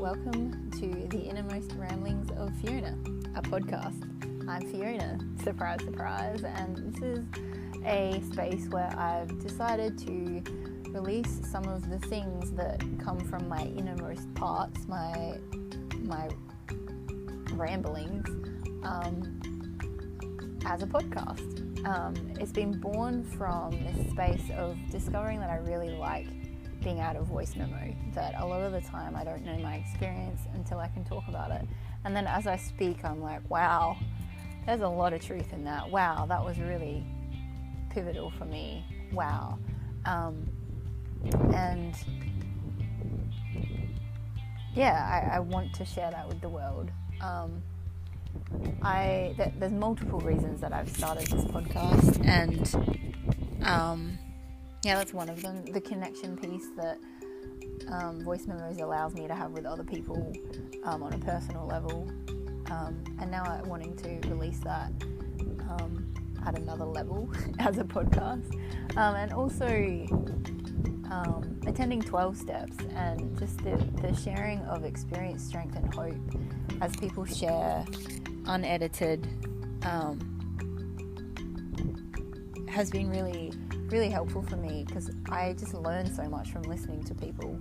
welcome to the Innermost Ramblings of Fiona, a podcast. I'm Fiona, surprise, surprise, and this is a space where I've decided to release some of the things that come from my innermost parts, my ramblings, as a podcast. It's been born from this space of discovering that I really like being out of voice memo, that a lot of the time I don't know my experience until I can talk about it. And then as I speak, I'm like, wow, there's a lot of truth in that. Wow, that was really pivotal for me. Wow. And yeah, I want to share that with the world. There's multiple reasons that I've started this podcast, and yeah, that's one of them. The connection piece that voice memos allows me to have with other people on a personal level, and now I'm wanting to release that at another level as a podcast, and also attending 12 steps and just the sharing of experience, strength and hope as people share unedited has been really helpful for me, because I just learn so much from listening to people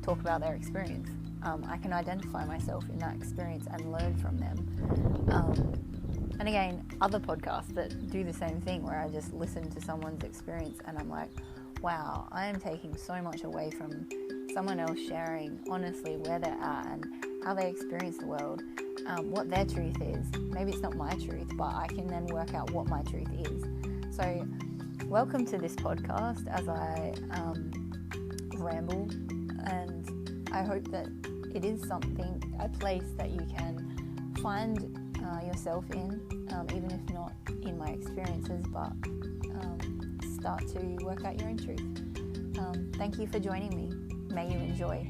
talk about their experience. I can identify myself in that experience and learn from them. And again, other podcasts that do the same thing, where I just listen to someone's experience and I'm like, wow, I am taking so much away from someone else sharing honestly where they're at and how they experience the world, what their truth is. Maybe it's not my truth, but I can then work out what my truth is. So welcome to this podcast as I ramble, and I hope that it is a place that you can find yourself in, even if not in my experiences, but start to work out your own truth. Thank you for joining me. May you enjoy.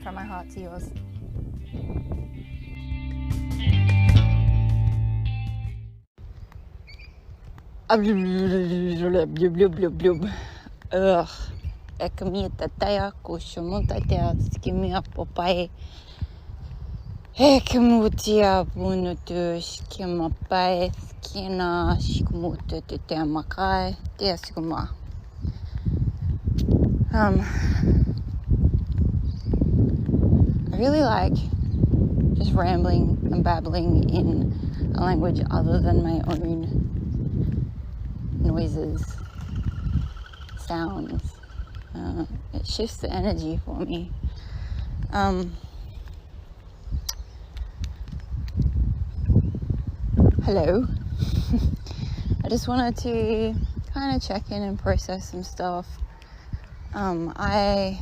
From my heart to yours. I really like just rambling and babbling in a language other than my own noises, sounds. It shifts the energy for me. Hello. I just wanted to kind of check in and process some stuff. I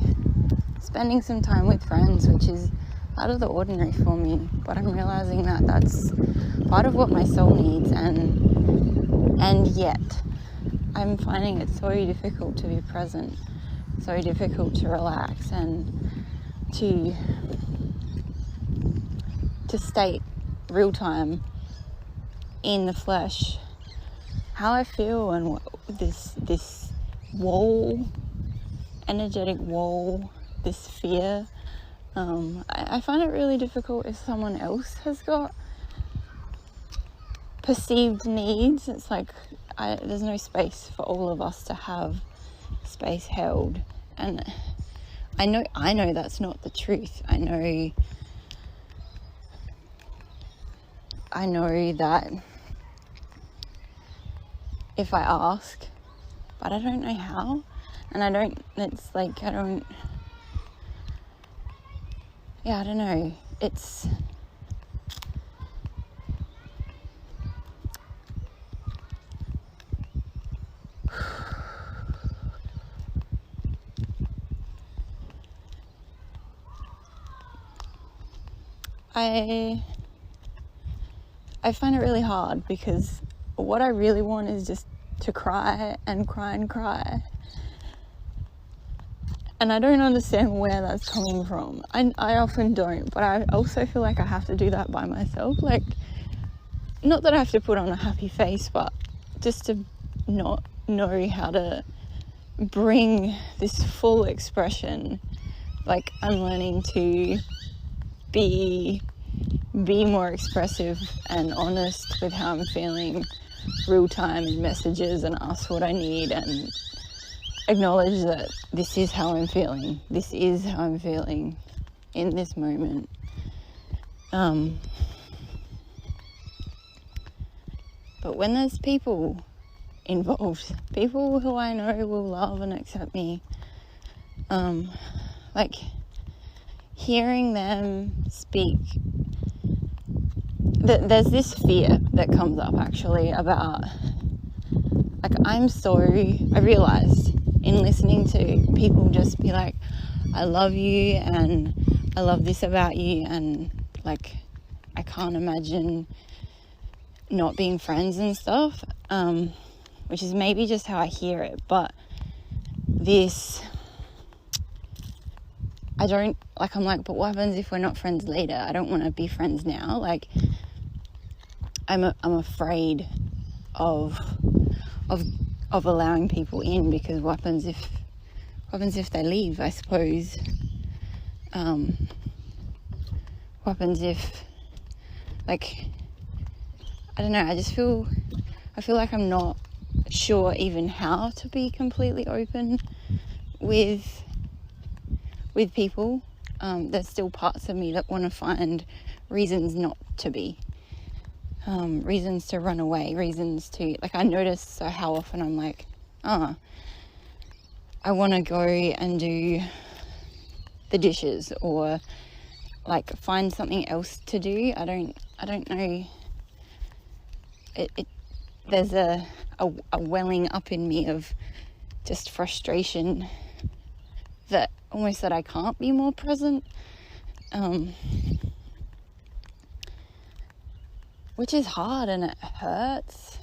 spending some time with friends, which is out of the ordinary for me, but I'm realizing that that's part of what my soul needs, and yet I'm finding it so difficult to be present, so difficult to relax and to state real time in the flesh how I feel, and what this wall, energetic wall, this fear. I find it really difficult if someone else has got perceived needs. It's like there's no space for all of us to have space held, and I know that's not the truth. I know that if I ask, but I don't know how, and I don't know, it's I find it really hard, because what I really want is just to cry and cry and cry. And I don't understand where that's coming from. I often don't, but I also feel like I have to do that by myself. Like, not that I have to put on a happy face, but just to not know how to bring this full expression Like, I'm learning to be more expressive and honest with how I'm feeling real time in messages, and ask what I need and acknowledge that this is how I'm feeling. This is how I'm feeling in this moment. But when there's people involved, people who I know will love and accept me, like, hearing them speak, there's this fear that comes up actually about, like, I realized in listening to people just be like, I love you and I love this about you, and like, I can't imagine not being friends and stuff, which is maybe just how I hear it, but I'm like, but what happens if we're not friends later? I don't want to be friends now. Like, I'm afraid of allowing people in, because what happens if they leave, I suppose. What happens if, like, I don't know, I feel like I'm not sure even how to be completely open with people. There's still parts of me that want to find reasons not to be, reasons to run away, reasons to, like, I notice so how often I'm like, I want to go and do the dishes, or like find something else to do. I don't know. There's a welling up in me of just frustration that I can't be more present, which is hard and it hurts,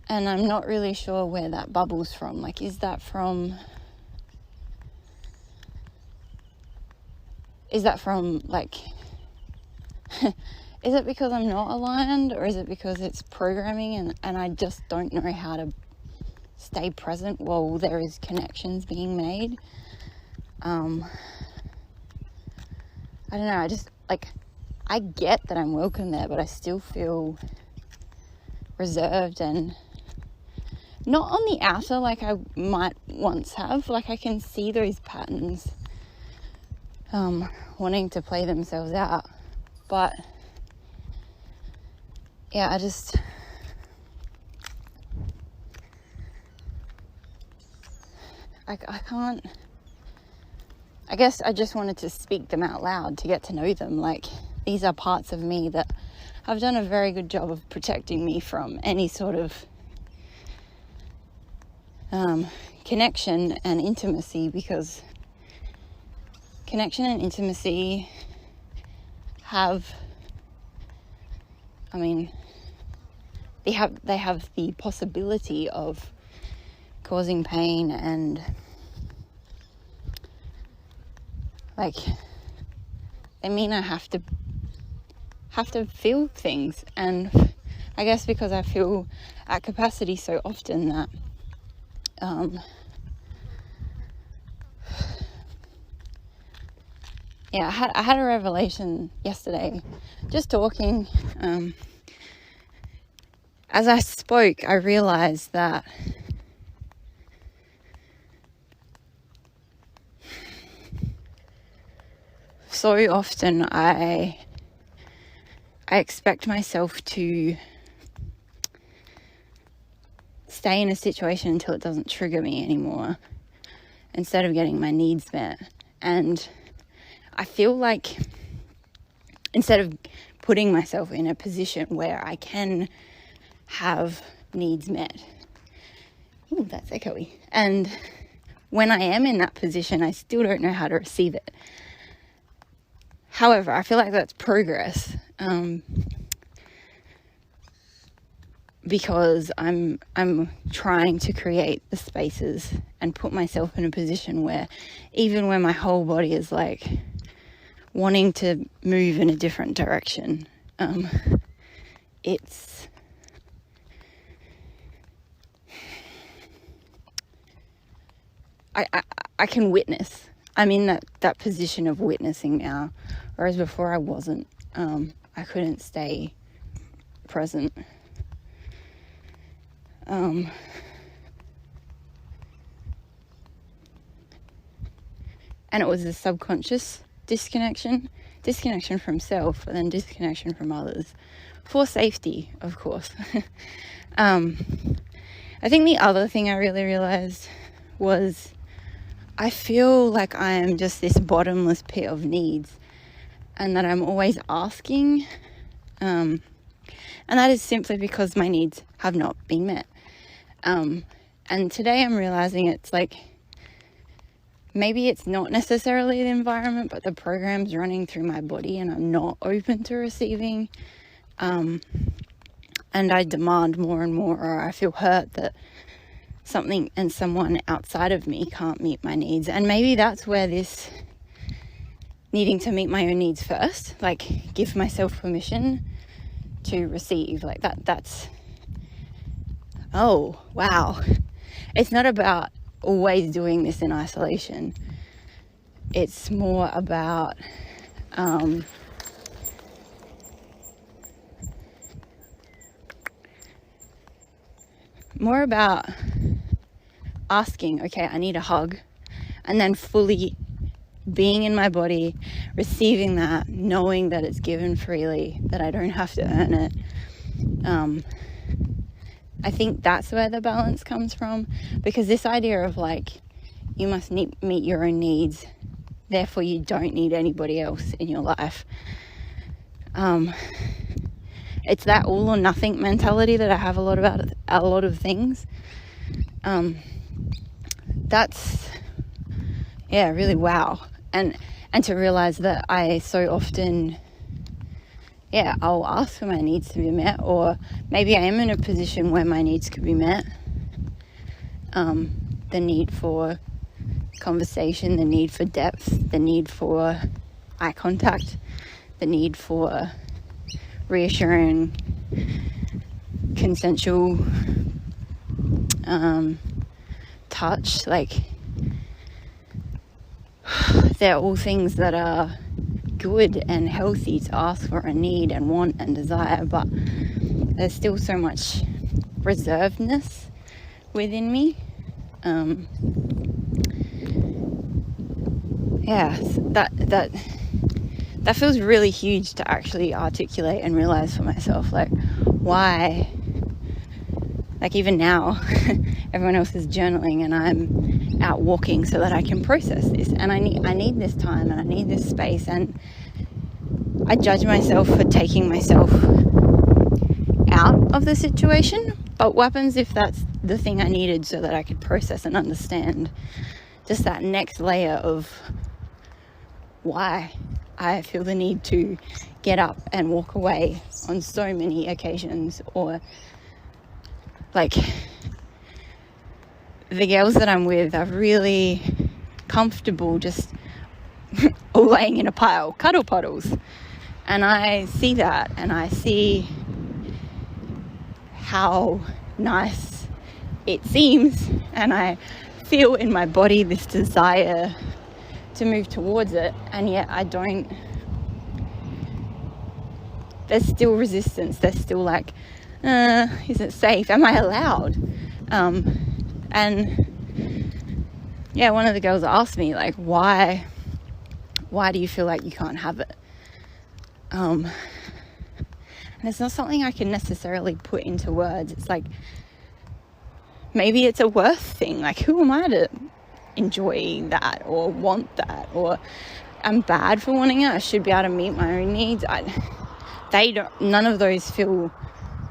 and I'm not really sure where that bubbles from. Like, is that from like is it because I'm not aligned, or is it because it's programming and I just don't know how to stay present while there is connections being made? I don't know, I just, like, I get that I'm welcome there, but I still feel reserved and not on the outer like I might once have. Like, I can see those patterns wanting to play themselves out, but yeah, I can't. I guess I just wanted to speak them out loud to get to know them. Like, these are parts of me that have done a very good job of protecting me from any sort of connection and intimacy, because connection and intimacy they have the possibility of causing pain, and like, they mean I have to feel things. And I guess because I feel at capacity so often that I had a revelation yesterday just talking. As I spoke, I realized that so often I expect myself to stay in a situation until it doesn't trigger me anymore, instead of getting my needs met. And I feel like instead of putting myself in a position where I can have needs met, ooh, that's echoey, and when I am in that position, I still don't know how to receive it. However, I feel like that's progress, because I'm trying to create the spaces and put myself in a position where, even when my whole body is like wanting to move in a different direction, I can witness I'm in that position of witnessing now, whereas before I wasn't. I couldn't stay present. And it was a subconscious disconnection from self, and then disconnection from others, for safety, of course. I think the other thing I really realized was I feel like I am just this bottomless pit of needs, and that I'm always asking, and that is simply because my needs have not been met. And today I'm realizing it's like, maybe it's not necessarily the environment, but the programs running through my body, and I'm not open to receiving. And I demand more and more, or I feel hurt that something and someone outside of me can't meet my needs. And maybe that's where this needing to meet my own needs first, like give myself permission to receive, like that's, oh, wow. It's not about always doing this in isolation. It's more about asking, okay, I need a hug, and then fully being in my body, receiving that, knowing that it's given freely, that I don't have to earn it. I think that's where the balance comes from, because this idea of like, you must meet your own needs, therefore you don't need anybody else in your life. It's that all or nothing mentality that I have a lot of things. That's, yeah, really wow. And to realize that I so often, I'll ask for my needs to be met, or maybe I am in a position where my needs could be met. The need for conversation, the need for depth, the need for eye contact, the need for reassuring, consensual touch. Like, they're all things that are good and healthy to ask for and need and want and desire, but there's still so much reservedness within me. That feels really huge to actually articulate and realize for myself, like, why, like, even now everyone else is journaling and I'm out walking so that I can process this, and I need this time and I need this space, and I judge myself for taking myself out of the situation. But what happens if that's the thing I needed so that I could process and understand just that next layer of why I feel the need to get up and walk away on so many occasions, or like, the girls that I'm with are really comfortable just all laying in a pile, cuddle puddles. And I see that, and I see how nice it seems, and I feel in my body this desire to move towards it, and yet there's still resistance. There's still like, is it safe? Am I allowed? And yeah, one of the girls asked me, like, why do you feel like you can't have it? And it's not something I can necessarily put into words. It's like, maybe it's a worth thing. Like, who am I to enjoy that or want that, or I'm bad for wanting it? I should be able to meet my own needs. None of those feel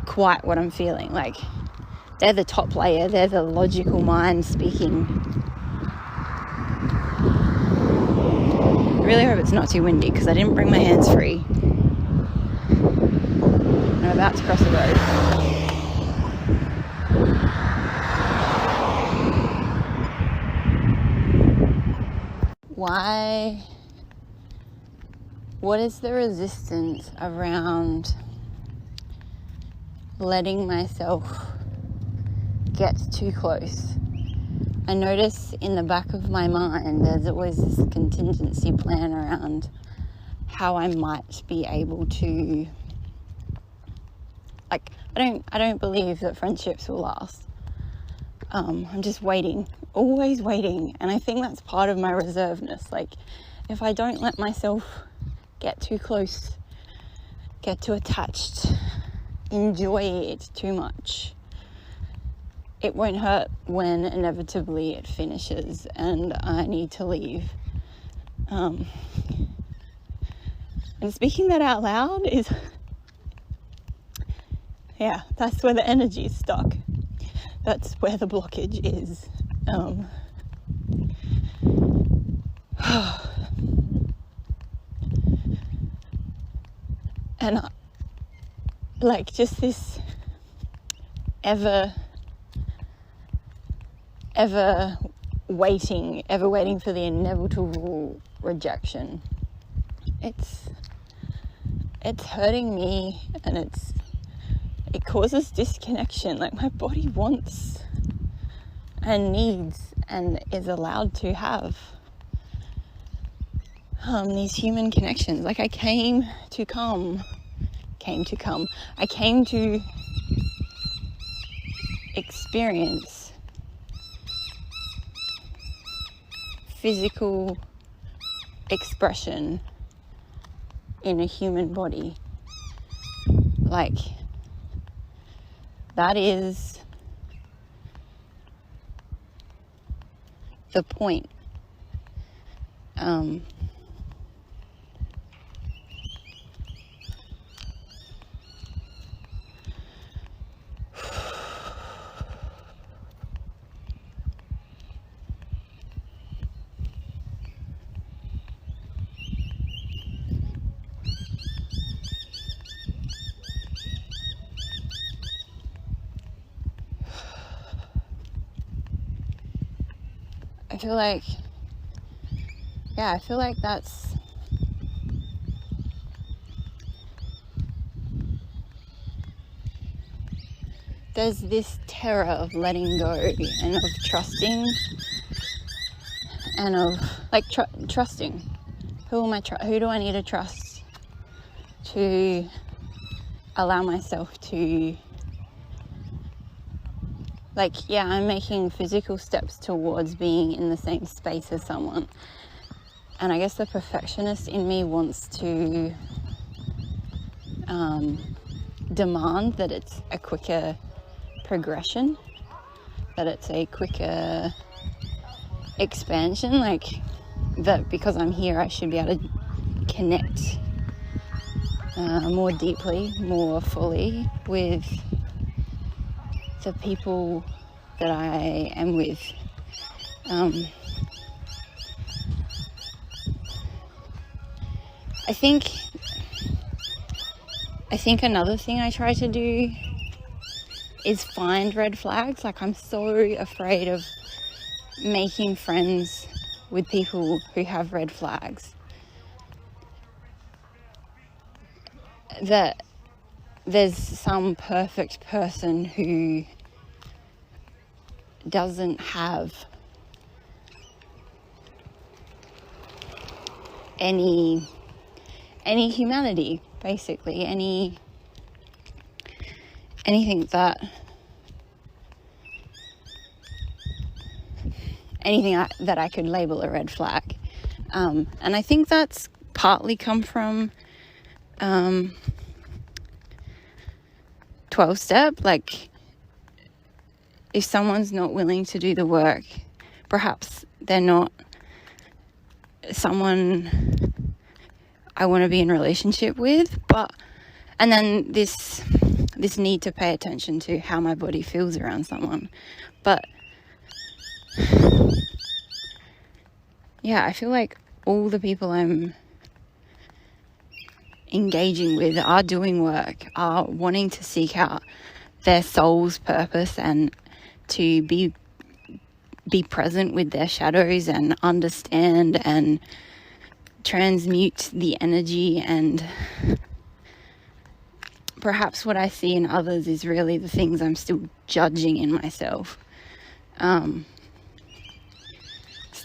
quite what I'm feeling. Like, they're the top layer. They're the logical mind speaking. I really hope it's not too windy, because I didn't bring my hands free. I'm about to cross the road. What is the resistance around letting myself get too close I notice in the back of my mind there's always this contingency plan around how I might be able to, like, I don't believe that friendships will last. I'm just waiting, always waiting, and I think that's part of my reservedness. Like, if I don't let myself get too close, get too attached, enjoy it too much, it won't hurt when inevitably it finishes and I need to leave. And speaking that out loud is, yeah, that's where the energy is stuck. That's where the blockage is. And like, just this ever waiting for the inevitable rejection. It's hurting me, and it causes disconnection. Like, my body wants and needs and is allowed to have these human connections. Like, I came to experience physical expression in a human body. Like, that is the point. I feel like there's this terror of letting go and of trusting and of like trusting. Who do I need to trust to allow myself to, like, yeah, I'm making physical steps towards being in the same space as someone. And I guess the perfectionist in me wants to demand that it's a quicker progression, that it's a quicker expansion, like that because I'm here I should be able to connect more deeply, more fully with the people that I am with. I think another thing I try to do is find red flags. Like, I'm so afraid of making friends with people who have red flags, that there's some perfect person who doesn't have any humanity, basically, anything that I could label a red flag. And I think that's partly come from 12-step. Like, if someone's not willing to do the work, perhaps they're not someone I want to be in a relationship with. And then this need to pay attention to how my body feels around someone. But yeah, I feel like all the people I'm engaging with are doing work, are wanting to seek out their soul's purpose and to be present with their shadows and understand and transmute the energy. And perhaps what I see in others is really the things I'm still judging in myself.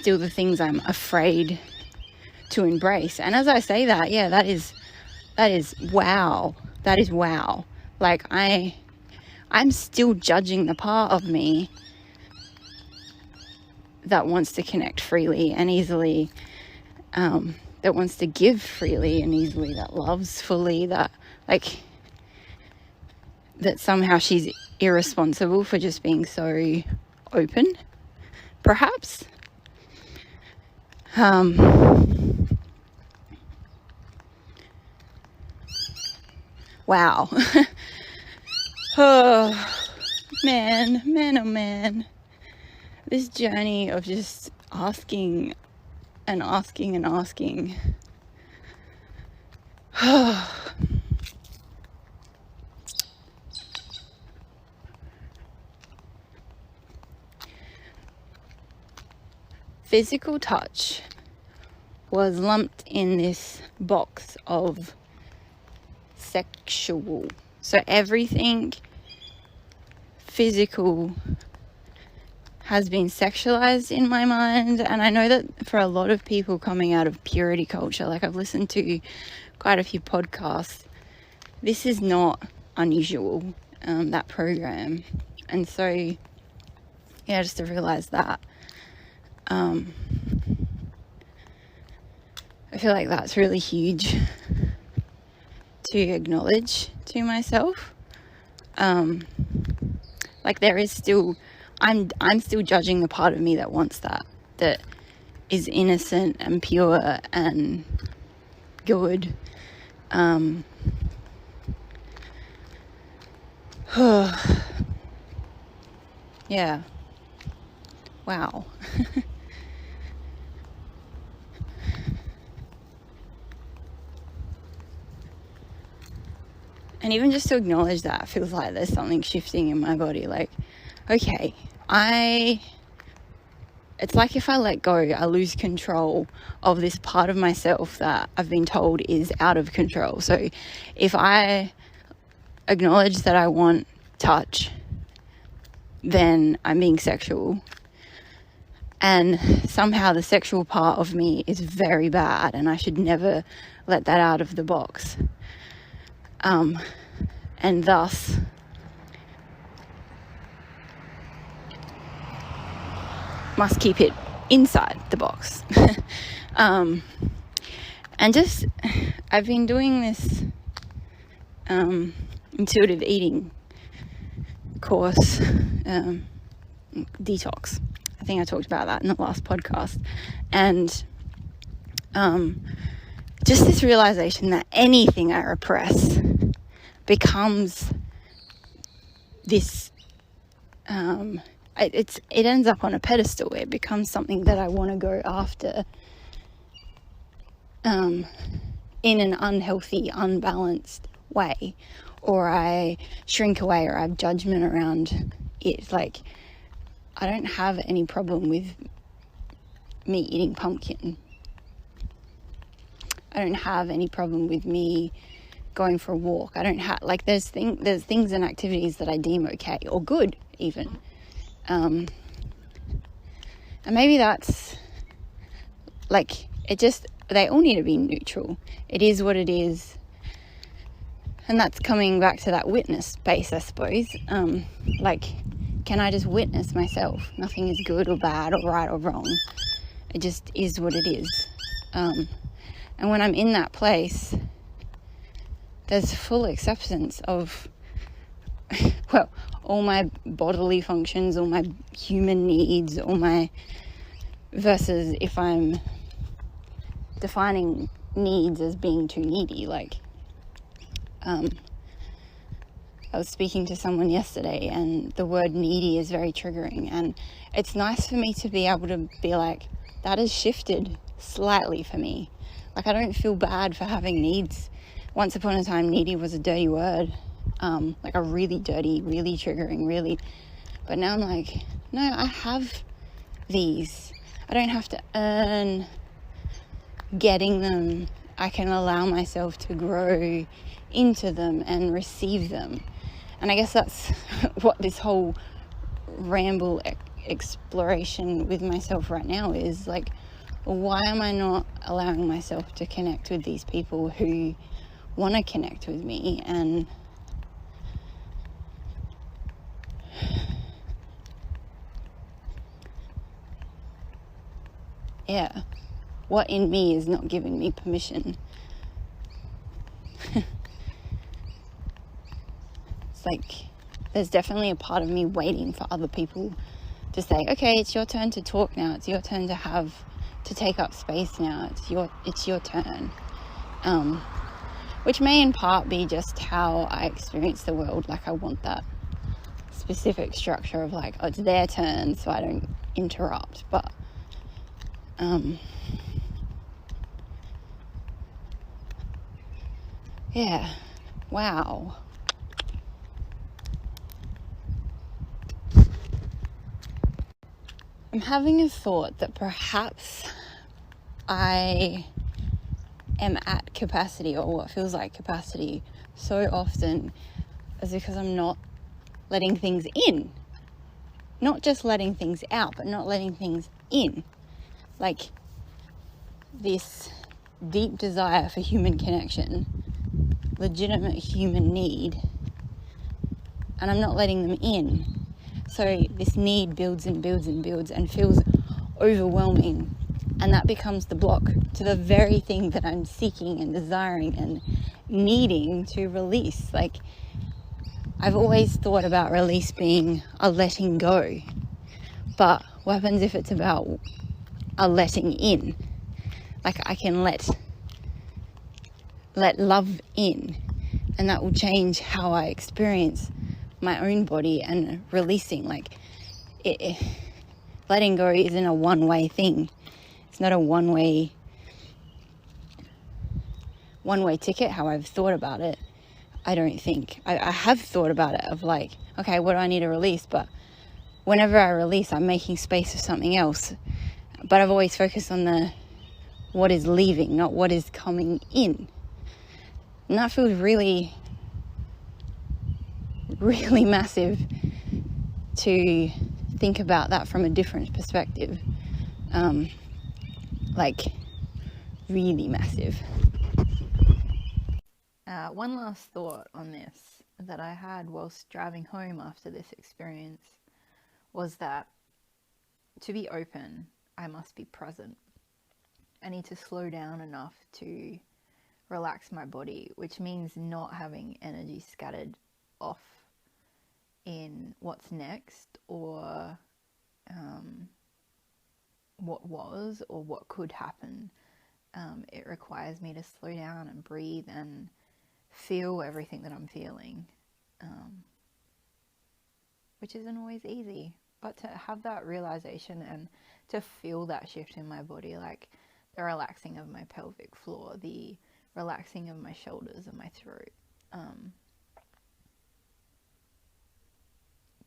still the things I'm afraid to embrace. And as I say that, yeah, that is wow. That is wow. Like I'm still judging the part of me that wants to connect freely and easily, that wants to give freely and easily, that loves fully, that somehow she's irresponsible for just being so open, perhaps. Wow. Oh man. This journey of just asking and asking and asking. Physical touch was lumped in this box of sexual. So everything physical has been sexualized in my mind. And I know that for a lot of people coming out of purity culture, like I've listened to quite a few podcasts, this is not unusual, that program. And so, yeah, just to realize that. I feel like that's really huge to acknowledge to myself. Like there is still, I'm still judging the part of me that wants that is innocent and pure and good. Yeah. Wow. And even just to acknowledge that feels like there's something shifting in my body. Like, okay, it's like if I let go, I lose control of this part of myself that I've been told is out of control. So if I acknowledge that I want touch, then I'm being sexual. And somehow the sexual part of me is very bad and I should never let that out of the box. And thus must keep it inside the box. And just, I've been doing this intuitive eating course, detox. I think I talked about that in the last podcast. And just this realization that anything I repress becomes this, it ends up on a pedestal. It becomes something that I want to go after in an unhealthy, unbalanced way, or I shrink away, or I have judgment around it. Like, I don't have any problem with me eating pumpkin. I don't have any problem with me going for a walk. I don't have, like, there's things and activities that I deem okay or good even. And maybe that's like, they all need to be neutral. It is what it is. And that's coming back to that witness space, I suppose. Like, can I just witness myself? Nothing is good or bad or right or wrong. It just is what it is. And when I'm in that place, there's full acceptance of, well, all my bodily functions, all my human needs, versus if I'm defining needs as being too needy. Like, I was speaking to someone yesterday and the word needy is very triggering, and it's nice for me to be able to be like, that has shifted slightly for me. Like, I don't feel bad for having needs. Once upon a time, needy was a dirty word, like a really dirty, really triggering, really. But now I'm like, no, I have these. I don't have to earn getting them. I can allow myself to grow into them and receive them. And I guess that's what this whole ramble exploration with myself right now is like, why am I not allowing myself to connect with these people who want to connect with me? And yeah, what in me is not giving me permission? It's like there's definitely a part of me waiting for other people to say, okay, it's your turn to talk now, it's your turn to take up space now, it's your turn, which may in part be just how I experience the world. Like I want that specific structure of like, oh, it's their turn so I don't interrupt. But yeah, wow. I'm having a thought that perhaps I am at capacity, or what feels like capacity, so often is because I'm not letting things in. Not just letting things out, but not letting things in. Like this deep desire for human connection, legitimate human need, and I'm not letting them in. So this need builds and builds and builds and feels overwhelming, and that becomes the block to the very thing that I'm seeking and desiring and needing to release. Like I've always thought about release being a letting go, but what happens if it's about a letting in? Like I can let love in, and that will change how I experience my own body and releasing. Like letting go isn't a one-way thing. It's not a one-way ticket, how I've thought about it. I don't think. I have thought about it of like, okay, what do I need to release? But whenever I release, I'm making space for something else. But I've always focused on the what is leaving, not what is coming in. And that feels really, really massive to think about that from a different perspective. Like really massive. One last thought on this that I had whilst driving home after this experience was that to be open, I must be present. I need to slow down enough to relax my body, which means not having energy scattered off in what's next or what was or what could happen. It requires me to slow down and breathe and feel everything that I'm feeling, which isn't always easy. But to have that realization and to feel that shift in my body, like the relaxing of my pelvic floor, the relaxing of my shoulders and my throat,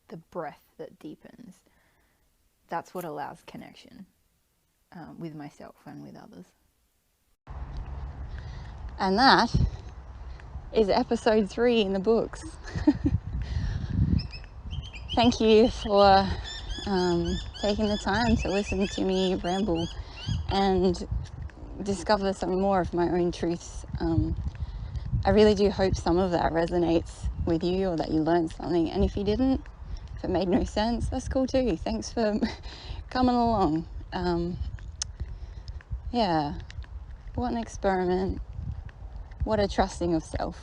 the breath that deepens, that's what allows connection with myself and with others. And that is episode 3 in the books. Thank you for taking the time to listen to me ramble and discover some more of my own truths. I really do hope some of that resonates with you, or that you learned something. And if you didn't, if it made no sense, that's cool too. Thanks for coming along. Yeah, what an experiment. What a trusting of self.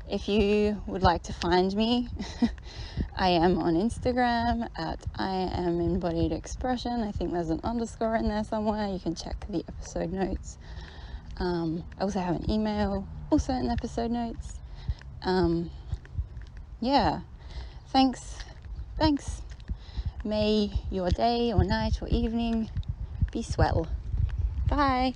If you would like to find me, I am on Instagram at I am embodied expression. I think there's an underscore in there somewhere. You can check the episode notes. I also have an email, also in the episode notes. Yeah, thanks. May your day or night or evening be swell. Bye.